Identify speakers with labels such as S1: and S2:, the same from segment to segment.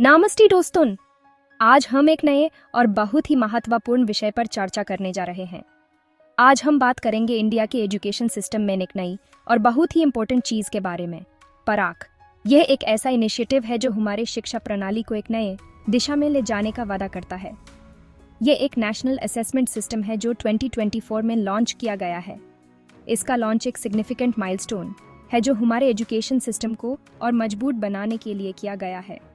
S1: नामस्ते दोस्तों, आज हम एक नए और बहुत ही महत्वपूर्ण विषय पर चर्चा करने जा रहे हैं। आज हम बात करेंगे इंडिया के एजुकेशन सिस्टम में एक नई और बहुत ही इम्पोर्टेंट चीज़ के बारे में, पराख। यह एक ऐसा इनिशिएटिव है जो हमारे शिक्षा प्रणाली को एक नए दिशा में ले जाने का वादा करता है। ये एक नेशनल असेसमेंट सिस्टम है जो 2024 में लॉन्च किया गया है। इसका लॉन्च एक सिग्निफिकेंट माइलस्टोन है जो हमारे एजुकेशन सिस्टम को और मजबूत बनाने के लिए किया गया है।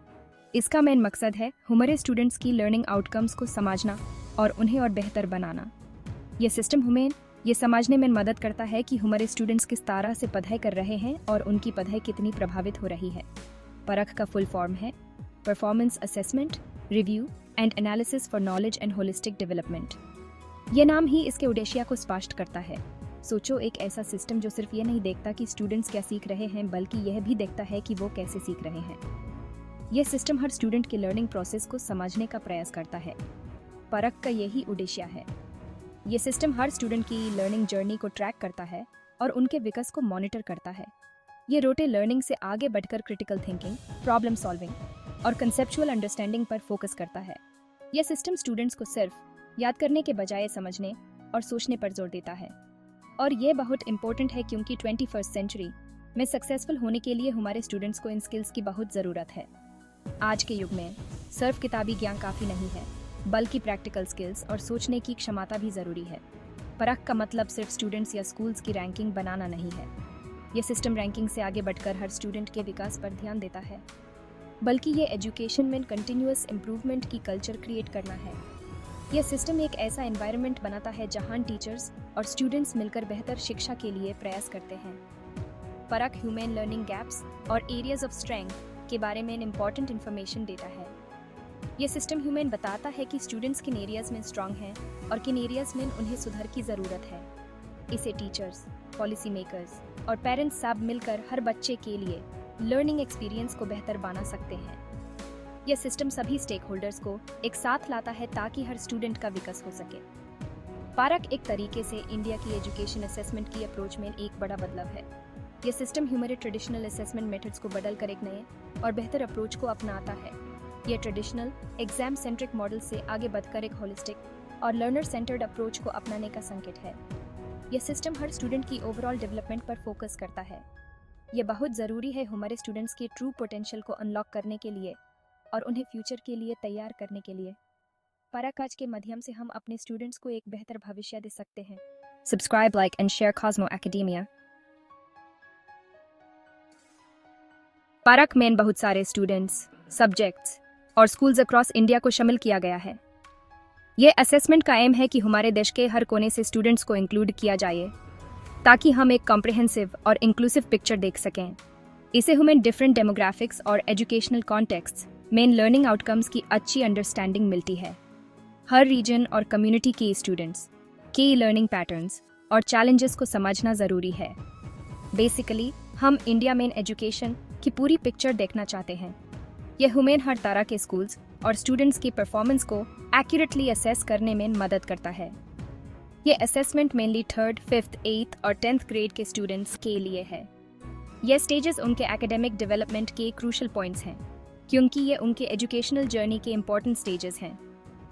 S1: इसका मेन मकसद है हमारे स्टूडेंट्स की लर्निंग आउटकम्स को समझना और उन्हें और बेहतर बनाना। ये सिस्टम हमें ये समझने में मदद करता है कि हमारे स्टूडेंट्स किस तरह से पढ़ाई कर रहे हैं और उनकी पढ़ाई कितनी प्रभावित हो रही है। परख का फुल फॉर्म है performance assessment, review and analysis for knowledge and holistic development. ये नाम ही इसके उद्देश्य को स्पष्ट करता है। सोचो, एक ऐसा सिस्टम जो सिर्फ ये नहीं देखता कि स्टूडेंट्स क्या सीख रहे हैं, बल्कि यह भी देखता है कि वो कैसे सीख रहे हैं। यह सिस्टम हर स्टूडेंट के लर्निंग प्रोसेस को समझने का प्रयास करता है। परख का यही उद्देश्य है। यह सिस्टम हर स्टूडेंट की लर्निंग जर्नी को ट्रैक करता है और उनके विकास को मॉनिटर करता है। ये रोटे लर्निंग से आगे बढ़कर क्रिटिकल थिंकिंग, प्रॉब्लम सॉल्विंग और कंसेप्चुअल अंडरस्टैंडिंग पर फोकस करता है। यह सिस्टम स्टूडेंट्स को सिर्फ याद करने के बजाय समझने और सोचने पर जोर देता है। और यह बहुत इंपॉर्टेंट है क्योंकि 21st सेंचुरी में सक्सेसफुल होने के लिए हमारे स्टूडेंट्स को इन स्किल्स की बहुत ज़रूरत है। आज के युग में सिर्फ किताबी ज्ञान काफ़ी नहीं है, बल्कि प्रैक्टिकल स्किल्स और सोचने की क्षमता भी ज़रूरी है। परख का मतलब सिर्फ स्टूडेंट्स या स्कूल्स की रैंकिंग बनाना नहीं है। यह सिस्टम रैंकिंग से आगे बढ़कर हर स्टूडेंट के विकास पर ध्यान देता है, बल्कि ये एजुकेशन में कंटिन्यूअस इम्प्रूवमेंट की कल्चर क्रिएट करना है। यह सिस्टम एक ऐसा एनवायरनमेंट बनाता है जहां टीचर्स और स्टूडेंट्स मिलकर बेहतर शिक्षा के लिए प्रयास करते हैं। परख ह्यूमन लर्निंग गैप्स और एरियाज ऑफ स्ट्रेंथ के बारे में इम्पॉर्टेंट इन्फॉर्मेशन देता है। यह सिस्टम ह्यूमन बताता है कि स्टूडेंट्स किन एरियाज में स्ट्रांग हैं और किन एरियाज में उन्हें सुधार की ज़रूरत है। इसे टीचर्स, पॉलिसी मेकर्स और पेरेंट्स सब मिलकर हर बच्चे के लिए लर्निंग एक्सपीरियंस को बेहतर बना सकते हैं। यह सिस्टम सभी स्टेक होल्डर्स को एक साथ लाता है ताकि हर स्टूडेंट का विकास हो सके। परख एक तरीके से इंडिया की एजुकेशन असेसमेंट की अप्रोच में एक बड़ा बदलाव है। यह सिस्टम हमारे ट्रेडिशनल असेसमेंट मेथड्स को बदलकर एक नए और बेहतर अप्रोच को अपनाता है। यह ट्रेडिशनल एग्जाम सेंट्रिक मॉडल से आगे बढ़कर एक होलिस्टिक और लर्नर सेंटर्ड अप्रोच को अपनाने का संकेत है। यह सिस्टम हर स्टूडेंट की ओवरऑल डेवलपमेंट पर फोकस करता है। यह बहुत ज़रूरी है हमारे स्टूडेंट्स के ट्रू पोटेंशियल को अनलॉक करने के लिए और उन्हें फ्यूचर के लिए तैयार करने के लिए। परख आज के माध्यम से हम अपने स्टूडेंट्स को एक बेहतर भविष्य दे सकते हैं। Subscribe, like and share Cosmo academia. परख में बहुत सारे स्टूडेंट्स, सब्जेक्ट्स और स्कूल्स अक्रॉस इंडिया को शामिल किया गया है। यह असेसमेंट का एम है कि हमारे देश के हर कोने से स्टूडेंट्स को इंक्लूड किया जाए ताकि हम एक कॉम्प्रिहेंसिव और इंक्लूसिव पिक्चर देख सकें। इसे हमें डिफरेंट डेमोग्राफिक्स और एजुकेशनल कॉन्टेक्स्ट में लर्निंग आउटकम्स की अच्छी अंडरस्टैंडिंग मिलती है। हर रीजन और कम्युनिटी के स्टूडेंट्स के लर्निंग पैटर्न्स और चैलेंजेस को समझना ज़रूरी है। बेसिकली हम इंडिया में एजुकेशन की पूरी पिक्चर देखना चाहते हैं। यह हमें हर तरह के स्कूल्स और स्टूडेंट्स की परफॉर्मेंस को एक्यूरेटली असेस करने में मदद करता है। यह assessment mainly 3rd, 5th, 8th और 10th ग्रेड के स्टूडेंट्स के लिए है। यह स्टेजेस उनके एकेडमिक डेवलपमेंट के क्रूशल पॉइंट्स हैं, क्योंकि ये उनके एजुकेशनल जर्नी के इम्पॉर्टेंट स्टेजेस हैं।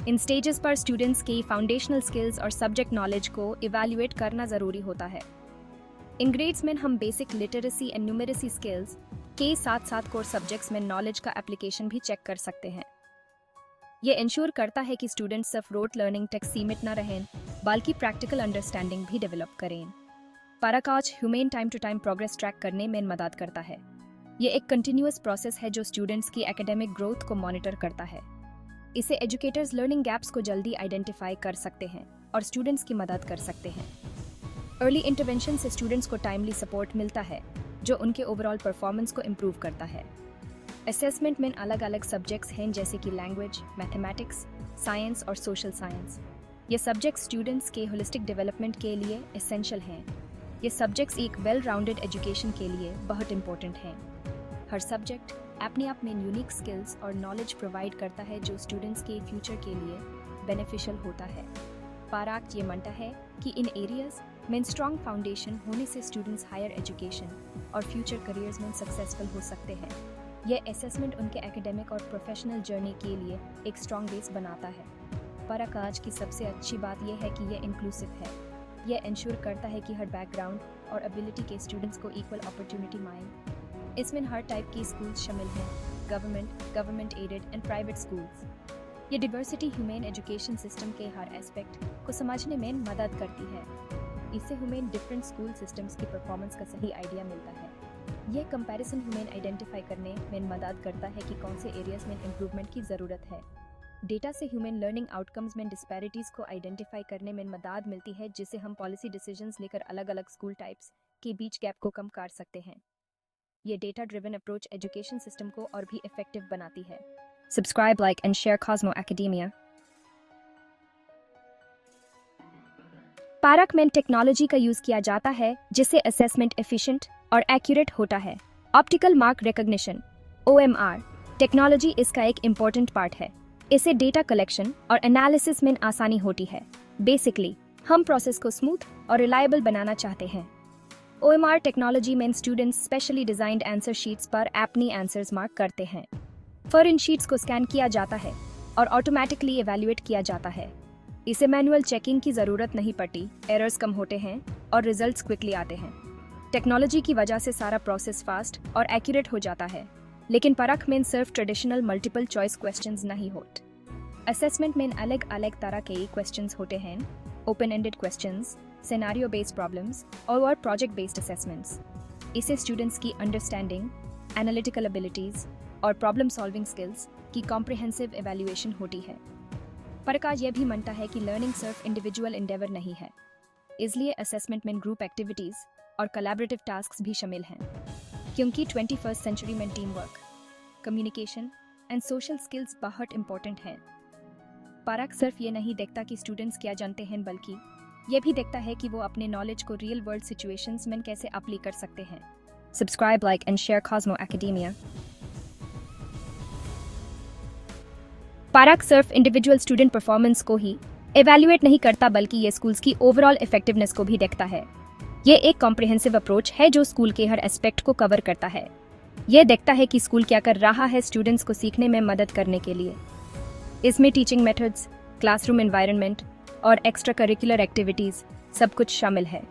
S1: इन स्टेजेस पर स्टूडेंट्स के फाउंडेशनल स्किल्स और सब्जेक्ट नॉलेज को इवैल्यूएट करना ज़रूरी होता है। इन ग्रेड्स में हम basic literacy and numeracy skills के साथ साथ कोर सब्जेक्ट्स में नॉलेज का एप्लीकेशन भी चेक कर सकते हैं। ये इंश्योर करता है कि स्टूडेंट्स सिर्फ रोट लर्निंग तक सीमित न रहें, बल्कि प्रैक्टिकल अंडरस्टैंडिंग भी डेवलप करें। परख आज human time to time progress track करने में मदद करता है। ये एक कंटिन्यूअस प्रोसेस है जो स्टूडेंट्स की एकेडमिक ग्रोथ को मॉनिटर करता है। इसे एजुकेटर्स लर्निंग गैप्स को जल्दी आइडेंटिफाई कर सकते हैं और स्टूडेंट्स की मदद कर सकते हैं। अर्ली इंटरवेंशन से स्टूडेंट्स को टाइमली सपोर्ट मिलता है जो उनके ओवरऑल परफॉर्मेंस को इम्प्रूव करता है। असेसमेंट में अलग अलग सब्जेक्ट्स हैं जैसे कि लैंग्वेज, मैथमेटिक्स, साइंस और सोशल साइंस। ये सब्जेक्ट्स स्टूडेंट्स के होलिस्टिक डेवलपमेंट के लिए एसेंशियल हैं। ये सब्जेक्ट्स एक वेल राउंडेड एजुकेशन के लिए बहुत इंपॉर्टेंट हैं। हर सब्जेक्ट अपने आप में यूनिक स्किल्स और नॉलेज प्रोवाइड करता है जो स्टूडेंट्स के फ्यूचर के लिए बेनिफिशियल होता है। परख ये मानता है कि इन एरियाज में स्ट्रॉन्ग फाउंडेशन होने से स्टूडेंट्स हायर एजुकेशन और फ्यूचर करियर्स में सक्सेसफुल हो सकते हैं। यह असेसमेंट उनके एकेडमिक और प्रोफेशनल जर्नी के लिए एक स्ट्रॉन्ग बेस बनाता है। परख आज की सबसे अच्छी बात यह है कि यह इंक्लूसिव है। यह इंश्योर करता है कि हर बैकग्राउंड और एबिलिटी के स्टूडेंट्स को इक्वल अपॉर्चुनिटी मिले। इसमें हर टाइप के स्कूल्स शामिल हैं, government aided and private schools. ये डिवर्सिटी ह्यूमन एजुकेशन सिस्टम के हर एस्पेक्ट को समझने में मदद करती है। इससे हमें डिफरेंट स्कूल सिस्टम्स की परफॉर्मेंस का सही आइडिया मिलता है। यह कंपैरिजन हमें आइडेंटिफाई करने में मदद करता है कि कौन से एरियाज में इम्प्रूवमेंट की ज़रूरत है। डेटा से ह्यूमन लर्निंग आउटकम्स में डिस्पैरिटीज़ को आइडेंटिफाई करने में मदद मिलती है, जिससे हम पॉलिसी डिसीजंस लेकर अलग अलग स्कूल टाइप्स के बीच गैप को कम कर सकते हैं। ये data driven approach education system को और भी इफेक्टिव बनाती है। Subscribe, like and share Cosmo academia. Park में टेक्नोलॉजी का यूज किया जाता है जिससे असेसमेंट एफिशिएंट और एक्यूरेट होता है। Optical mark recognition OMR technology इसका एक इम्पोर्टेंट पार्ट है। इससे डेटा कलेक्शन और एनालिसिस में आसानी होती है। बेसिकली हम प्रोसेस को स्मूथ और रिलायबल बनाना चाहते हैं। OMR टेक्नोलॉजी में students specially designed answer sheets पर अपनी आंसर्स मार्क करते हैं। फिर इन शीट्स को स्कैन किया जाता है और ऑटोमेटिकली इवैल्यूएट किया जाता है। इसे मैनुअल चेकिंग की ज़रूरत नहीं पड़ती, एरर्स कम होते हैं और रिजल्ट्स क्विकली आते हैं। टेक्नोलॉजी की वजह से सारा प्रोसेस फास्ट और एक्यूरेट हो जाता है, लेकिन परख में सिर्फ ट्रेडिशनल मल्टीपल चॉइस क्वेश्चंस नहीं होते। असेसमेंट में अलग अलग तरह के क्वेश्चंस होते हैं, open ended questions, scenario based problems और प्रोजेक्ट बेस्ड असेसमेंट्स। इससे स्टूडेंट्स की अंडरस्टैंडिंग, एनालिटिकल एबिलिटीज़ और प्रॉब्लम सॉल्विंग स्किल्स की कॉम्प्रिहेंसिव एवैल्यूएशन होती है। परख आज यह भी मानता है कि लर्निंग सिर्फ इंडिविजुअल एंडेवर नहीं है, इसलिए असेसमेंट में ग्रुप एक्टिविटीज़ और कोलैबोरेटिव टास्क्स भी शामिल हैं, क्योंकि 21st सेंचुरी में team work, communication and social skills बहुत इंपॉर्टेंट हैं। परख सिर्फ ये नहीं देखता कि स्टूडेंट्स क्या जानते हैं, बल्कि यह भी देखता है कि वो अपने नॉलेज को रियल वर्ल्ड सिचुएशंस में कैसे अप्लाई कर सकते हैं। Subscribe, like and share Cosmo academia. परख सिर्फ इंडिविजुअल स्टूडेंट परफॉर्मेंस को ही एवैल्यूएट नहीं करता, बल्कि ये स्कूल्स की ओवरऑल इफेक्टिवनेस को भी देखता है। ये एक कॉम्प्रिहेंसिव अप्रोच है जो स्कूल के हर एस्पेक्ट को कवर करता है। यह देखता है कि स्कूल क्या कर रहा है स्टूडेंट्स को सीखने में मदद करने के लिए। इसमें टीचिंग मेथड्स, क्लासरूम एनवायरनमेंट और एक्स्ट्रा करिकुलर एक्टिविटीज़ सब कुछ शामिल है,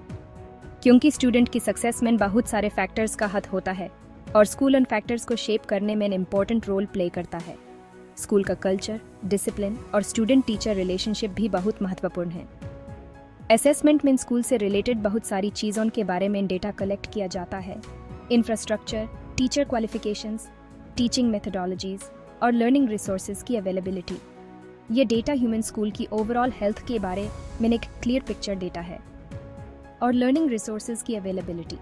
S1: क्योंकि स्टूडेंट की सक्सेस में बहुत सारे फैक्टर्स का हाथ होता है और स्कूल उन फैक्टर्स को शेप करने में इम्पोर्टेंट रोल प्ले करता है। स्कूल का कल्चर, डिसिप्लिन और स्टूडेंट टीचर रिलेशनशिप भी बहुत महत्वपूर्ण है। असेसमेंट में स्कूल से रिलेटेड बहुत सारी चीज़ों के बारे में डेटा कलेक्ट किया जाता है। Infrastructure, teacher qualifications, teaching methodologies और लर्निंग रिसोर्सेज की अवेलेबिलिटी। ये डेटा ह्यूमन स्कूल की ओवरऑल हेल्थ के बारे में एक क्लियर पिक्चर देता है। और लर्निंग रिसोर्सेज की अवेलेबिलिटी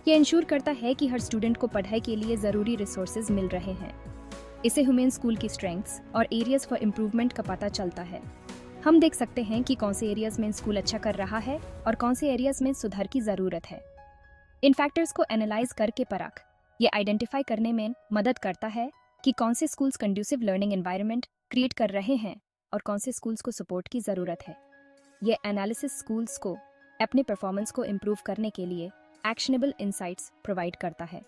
S1: ये इंश्योर करता है कि हर स्टूडेंट को पढ़ाई के लिए ज़रूरी रिसोर्सेज मिल रहे हैं। इससे ह्यूमन स्कूल की स्ट्रेंथ्स और एरियाज फॉर इम्प्रूवमेंट का पता चलता है। हम देख सकते हैं कि कौन से एरियाज में स्कूल अच्छा कर रहा है और कौन से एरियाज में सुधार की ज़रूरत है। इन फैक्टर्स को एनालाइज करके परख ये आइडेंटिफाई करने में मदद करता है कि कौन से schools conducive learning environment create कर रहे हैं और कौन से स्कूल्स को सपोर्ट की ज़रूरत है। ये एनालिसिस स्कूल्स को अपने परफॉर्मेंस को इम्प्रूव करने के लिए एक्शनेबल इंसाइट्स प्रोवाइड करता है।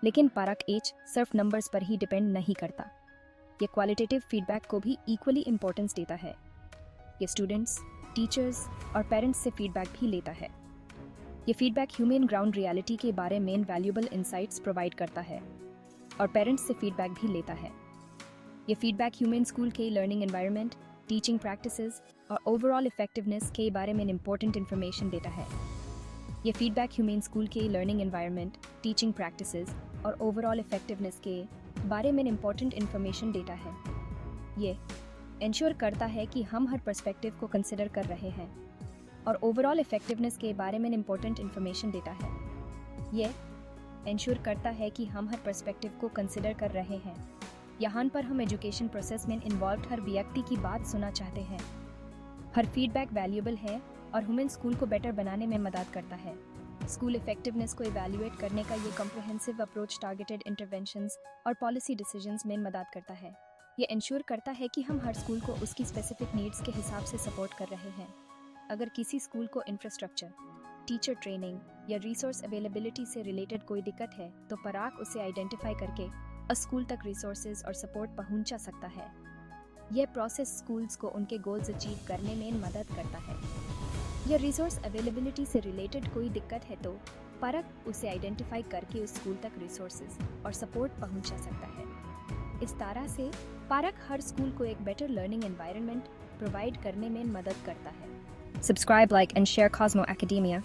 S1: लेकिन परख एज सिर्फ नंबर्स पर ही डिपेंड नहीं करता, ये क्वालिटेटिव फीडबैक को भी इक्वली इम्पोर्टेंस देता है। ये स्टूडेंट्स, टीचर्स और पेरेंट्स से फीडबैक भी लेता है। ये फीडबैक ह्यूमन ग्राउंड रियलिटी के बारे में वैल्यूएबल इंसाइट्स प्रोवाइड करता है और पेरेंट्स से फीडबैक भी लेता है। ये फीडबैक ह्यूमन स्कूल के लर्निंग एनवायरनमेंट, टीचिंग प्रैक्टिसेस और ओवरऑल इफेक्टिवनेस के बारे में इंपॉर्टेंट इन्फॉर्मेशन देता है। ये फीडबैक ह्यूमन स्कूल के लर्निंग एनवायरनमेंट, टीचिंग प्रैक्टिसेस और ओवरऑल इफेक्टिवनेस के बारे में इंपॉर्टेंट इन्फॉर्मेशन देता है। ये इंश्योर करता है कि हम हर पर्सपेक्टिव को कंसिडर कर रहे हैं और ओवरऑल इफेक्टिवनेस के बारे में इंपॉर्टेंट इन्फॉर्मेशन देता है। ये इंश्योर करता है कि हम हर पर्सपेक्टिव को कंसिडर कर रहे हैं। यहाँ पर हम एजुकेशन प्रोसेस में इन्वॉल्व हर व्यक्ति की बात सुनना चाहते हैं। हर फीडबैक वैल्यूएबल है और ह्यूमन स्कूल को बेटर बनाने में मदद करता है। स्कूल इफेक्टिवनेस को इवैल्यूएट करने का ये कॉम्प्रिहेंसिव अप्रोच टारगेटेड इंटरवेंशंस और पॉलिसी डिसीजंस में मदद करता है। ये इंश्योर करता है कि हम हर स्कूल को उसकी स्पेसिफिक नीड्स के हिसाब से सपोर्ट कर रहे हैं। अगर किसी स्कूल को इंफ्रास्ट्रक्चर, टीचर ट्रेनिंग या रिसोर्स अवेलेबिलिटी से रिलेटेड कोई दिक्कत है तो परख उसे आइडेंटिफाई करके स्कूल तक रिसोर्सेज और सपोर्ट पहुंचा सकता है। यह प्रोसेस स्कूल्स को उनके गोल्स अचीव करने में मदद करता है। यह रिसोर्स अवेलेबिलिटी से रिलेटेड कोई दिक्कत है तो परख उसे आइडेंटिफाई करके उस स्कूल तक रिसोर्सेज और सपोर्ट पहुंचा सकता है। इस तरह से परख हर स्कूल को एक बेटर लर्निंग एनवायरनमेंट प्रोवाइड करने में मदद करता है। Subscribe, like and share Cosmo academia.